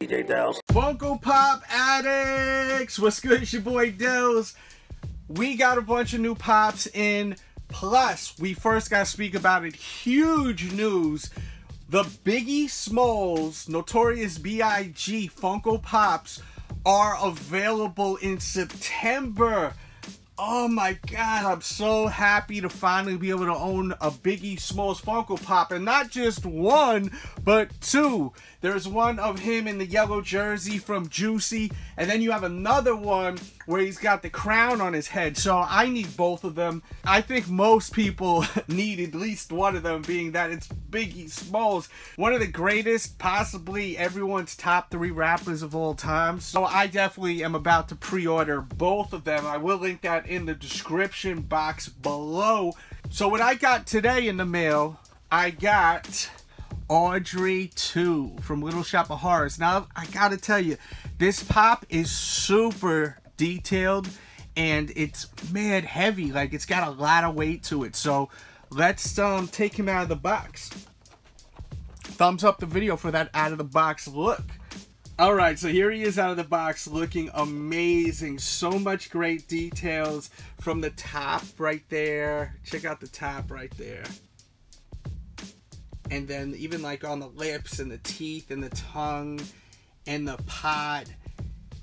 DJ Delz. Funko Pop addicts! What's good? It's your boy Delz. We got a bunch of new pops in. Plus, we first got to speak about it. Huge news. The Biggie Smalls, Notorious B.I.G. Funko Pops are available in September. Oh my god, I'm so happy to finally be able to own a Biggie Smalls Funko Pop. And not just one, but two. There's one of him in the yellow jersey from Juicy. And then you have another one where he's got the crown on his head. So I need both of them. I think most people need at least one of them, being that it's Biggie Smalls. One of the greatest, possibly everyone's top 3 rappers of all time. So I definitely am about to pre-order both of them. I will link that in the description box below. So what I got today in the mail, I got Audrey 2 from Little Shop of Horrors. Now, I gotta tell you, this pop is super detailed and it's mad heavy. Like, it's got a lot of weight to it. So let's take him out of the box. Thumbs up the video for that out of the box look. Alright, so here he is out of the box, looking amazing. So much great details from the top right there. Check out the top right there. And then even like on the lips and the teeth and the tongue and the pot.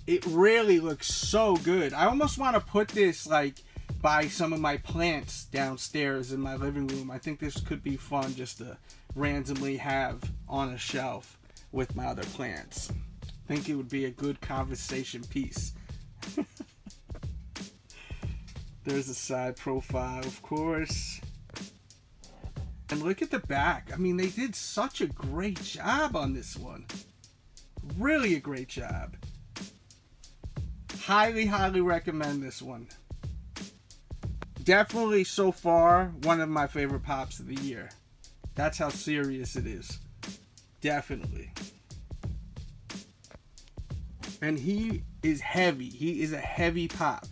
It really looks so good. I almost want to put this like by some of my plants downstairs in my living room. I think this could be fun just to randomly have on a shelf with my other plants. I think it would be a good conversation piece. There's a side profile, of course. And look at the back. I mean, they did such a great job on this one. Really a great job. Highly, highly recommend this one. Definitely, so far, one of my favorite pops of the year. That's how serious it is. Definitely. And he is heavy. He is a heavy pop,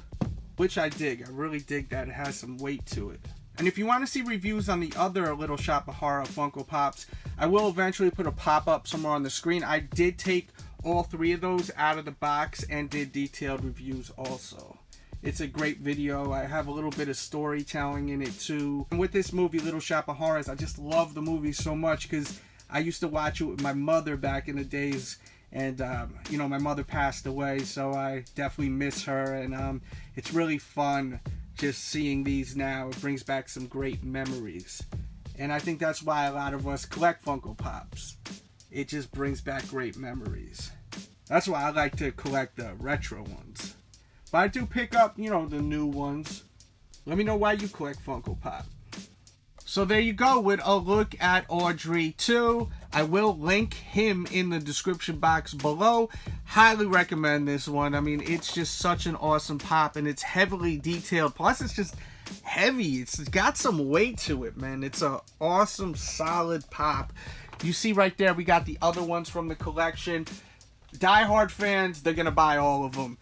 which I dig. I really dig that it has some weight to it. And if you want to see reviews on the other Little Shop of Horror Funko Pops, I will eventually put a pop-up somewhere on the screen. I did take all 3 of those out of the box and did detailed reviews also. It's a great video. I have a little bit of storytelling in it too. And with this movie, Little Shop of Horrors, I just love the movie so much because I used to watch it with my mother back in the days. And, you know, my mother passed away, so I definitely miss her. And it's really fun just seeing these now. It brings back some great memories. And I think that's why a lot of us collect Funko Pops. It just brings back great memories. That's why I like to collect the retro ones. But I do pick up, you know, the new ones. Let me know why you collect Funko Pop. So there you go with a look at Audrey 2. I will link him in the description box below. Highly recommend this one. I mean, it's just such an awesome pop and it's heavily detailed. Plus, it's just heavy. It's got some weight to it, man. It's an awesome, solid pop. You see right there, we got the other ones from the collection. Die-hard fans, they're going to buy all of them.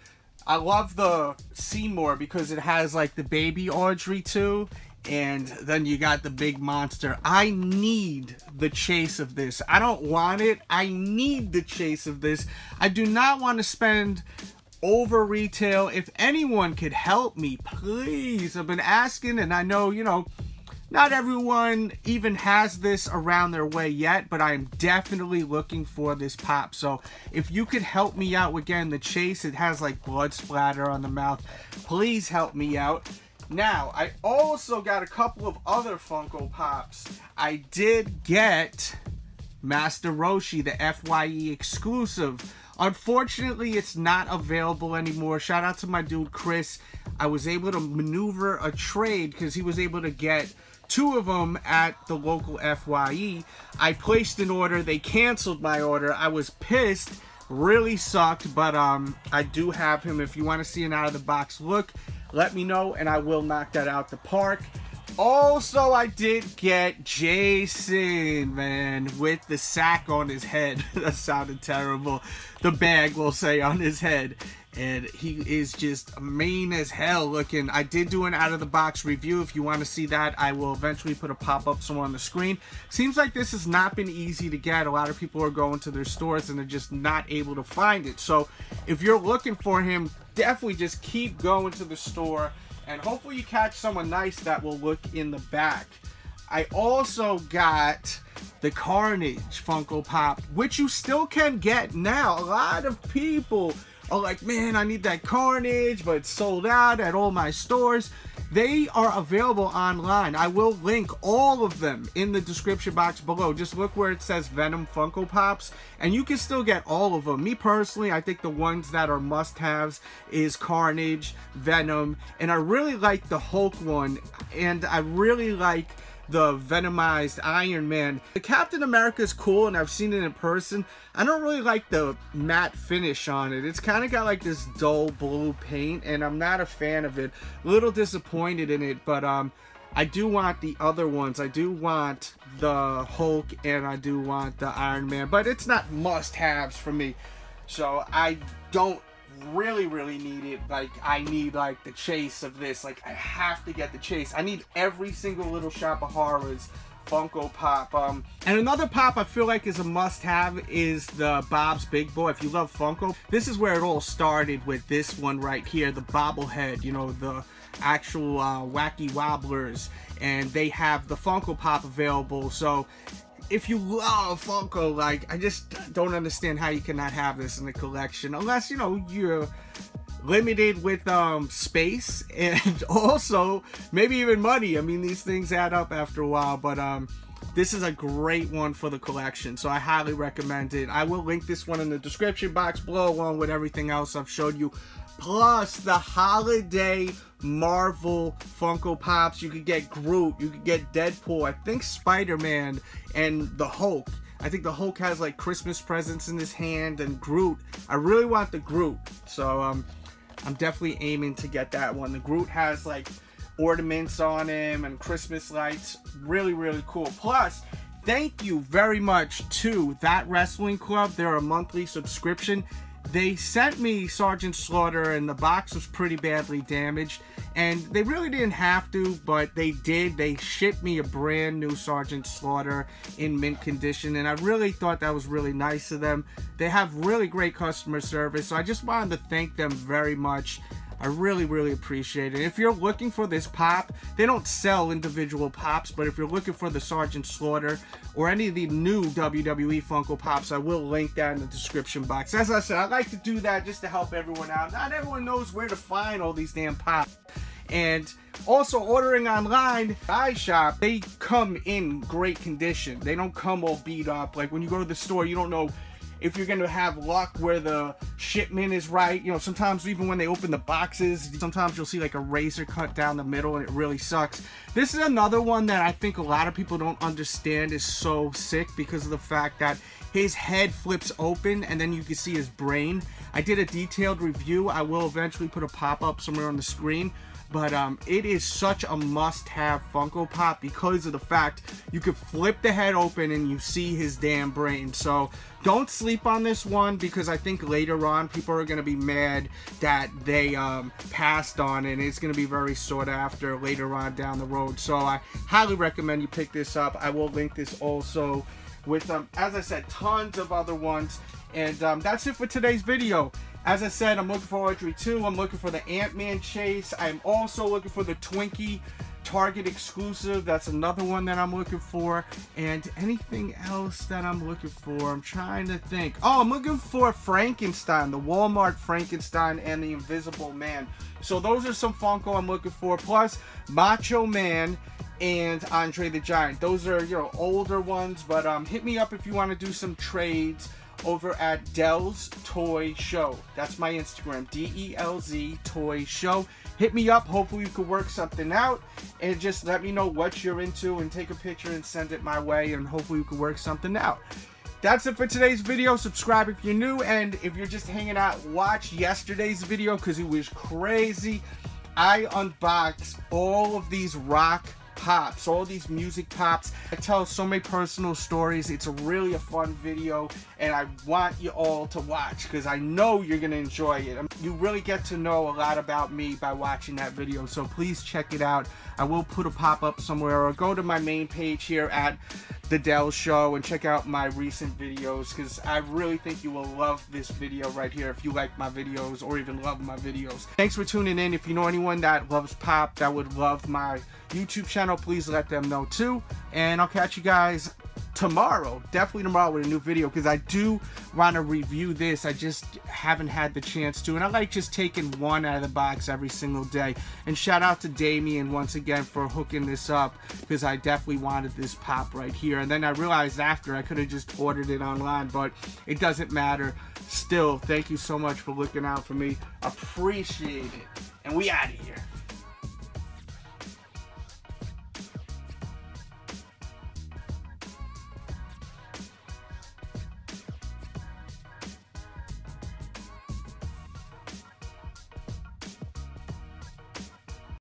I love the Seymour because it has like the baby Audrey 2. And then you got the big monster. I need the chase of this. I don't want it. I need the chase of this. I do not want to spend over retail. If anyone could help me, please. I've been asking, and I know, you know, not everyone even has this around their way yet, but I am definitely looking for this pop. So if you could help me out with getting the chase, it has like blood splatter on the mouth. Please help me out. Now, I also got a couple of other Funko Pops. I did get Master Roshi, the FYE exclusive. Unfortunately, it's not available anymore. Shout out to my dude Chris. I was able to maneuver a trade because he was able to get 2 of them at the local FYE. I placed an order. They canceled my order. I was pissed. Really sucked, but I do have him. If you want to see an out-of-the-box look, let me know, and I will knock that out the park. Also, I did get Jason, man, with the sack on his head. That sounded terrible. The bag, we'll say, on his head. And he is just mean as hell looking. I did do an out-of-the-box review. If you want to see that, I will eventually put a pop-up somewhere on the screen. Seems like this has not been easy to get. A lot of people are going to their stores and they're just not able to find it. So if you're looking for him, definitely just keep going to the store. And hopefully you catch someone nice that will look in the back. I also got the Carnage Funko Pop, which you still can get now. A lot of people are like, man, I need that Carnage, but it's sold out at all my stores. They are available online. I will link all of them in the description box below. Just look where it says Venom Funko Pops, and you can still get all of them. Me personally, I think the ones that are must-haves is Carnage, Venom, and I really like the Hulk one, and I really like the Venomized Iron Man. The Captain America is cool, and I've seen it in person. I don't really like the matte finish on it. It's kind of got like this dull blue paint, and I'm not a fan of it. A little disappointed in it, but I do want the other ones. I do want the Hulk, and I do want the Iron Man, but it's not must-haves for me. So I don't really need it. Like, I need like the chase of this. Like, I have to get the chase. I need every single Little Shop of Horrors Funko Pop. And another pop I feel like is a must-have is the Bob's Big Boy. If you love Funko, this is where it all started with this one right here, the bobblehead, you know, the actual wacky wobblers, and they have the Funko Pop available. So if you love Funko, like, I just don't understand how you cannot have this in the collection, unless, you know, you're limited with space and also maybe even money. I mean, these things add up after a while, but this is a great one for the collection, so I highly recommend it. I will link this one in the description box below, along with everything else I've showed you, plus the holiday Marvel Funko Pops. You could get Groot, you could get Deadpool, I think Spider-Man, and the Hulk. I think the Hulk has like Christmas presents in his hand, and Groot, I really want the Groot, so I'm definitely aiming to get that one. The Groot has like ornaments on him and Christmas lights. Really cool. Plus, thank you very much to That Wrestling Club. They're a monthly subscription. They sent me Sergeant Slaughter, and the box was pretty badly damaged, and they really didn't have to, but they did. They shipped me a brand new Sergeant Slaughter in mint condition, and I really thought that was really nice of them. They have really great customer service, so I just wanted to thank them very much. I really appreciate it. If you're looking for this pop, they don't sell individual pops, but if you're looking for the Sergeant Slaughter or any of the new WWE Funko Pops, I will link that in the description box. As I said, I like to do that just to help everyone out. Not everyone knows where to find all these damn pops. And also, ordering online, iShop, they come in great condition. They don't come all beat up. Like, when you go to the store, you don't know if you're gonna have luck where the shipment is right. You know, sometimes even when they open the boxes, sometimes you'll see like a razor cut down the middle, and it really sucks. This is another one that I think a lot of people don't understand is so sick, because of the fact that his head flips open and then you can see his brain. I did a detailed review. I will eventually put a pop-up somewhere on the screen. But it is such a must-have Funko Pop because of the fact you could flip the head open and you see his damn brain. So don't sleep on this one, because I think later on people are going to be mad that they passed on it, and it's going to be very sought after later on down the road. So I highly recommend you pick this up. I will link this also with, as I said, tons of other ones. And that's it for today's video. As I said, I'm looking for Audrey 2. I'm looking for the Ant-Man chase. I'm also looking for the Twinkie Target exclusive. That's another one that I'm looking for. And anything else that I'm looking for, I'm trying to think. Oh, I'm looking for Frankenstein, the Walmart Frankenstein and the Invisible Man. So those are some Funko I'm looking for. Plus Macho Man and Andre the Giant. Those are, you know, older ones. But hit me up if you want to do some trades over at Delz Toy Show. That's my Instagram, DELZ Toy Show. Hit me up. Hopefully you could work something out, and just let me know what you're into and take a picture and send it my way, and hopefully you could work something out. That's it for today's video. Subscribe if you're new, and if you're just hanging out, watch yesterday's video because it was crazy. I unboxed all of these rock pops, all these music pops. I tell so many personal stories. It's really a fun video, and I want you all to watch because I know you're gonna enjoy it. You really get to know a lot about me by watching that video, so please check it out. I will put a pop up somewhere, or go to my main page here at the Delz Show and check out my recent videos, because I really think you will love this video right here if you like my videos or even love my videos. Thanks for tuning in. If you know anyone that loves pop, that would love my YouTube channel, please let them know too. And I'll catch you guys tomorrow, definitely tomorrow, with a new video, because I do want to review this. I just haven't had the chance to, and I like just taking one out of the box every single day. And shout out to Damien once again for hooking this up, because I definitely wanted this pop right here. And then I realized after I could have just ordered it online, but it doesn't matter. Still, thank you so much for looking out for me. Appreciate it. And we out of here.